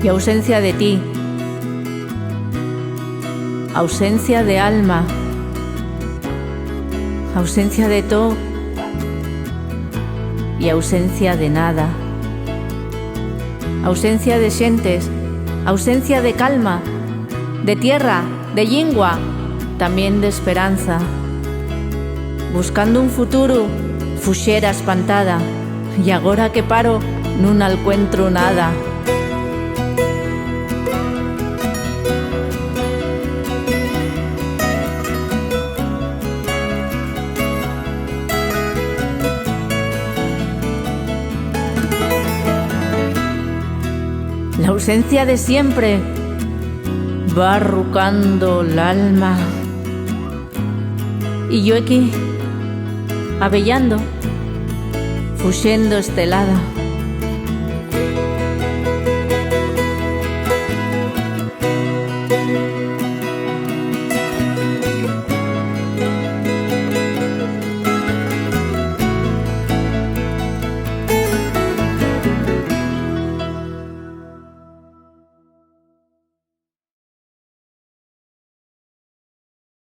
y ausencia de ti, ausencia de alma, ausencia de todo y ausencia de nada, ausencia de xentes, ausencia de calma, de tierra, de llingua, también de esperanza, buscando un futuro, fuxera espantada, y agora que paro non alcuentro nada. La ausencia de siempre va arrucando el alma. Y yo aquí, abellando, fuxendo estelada.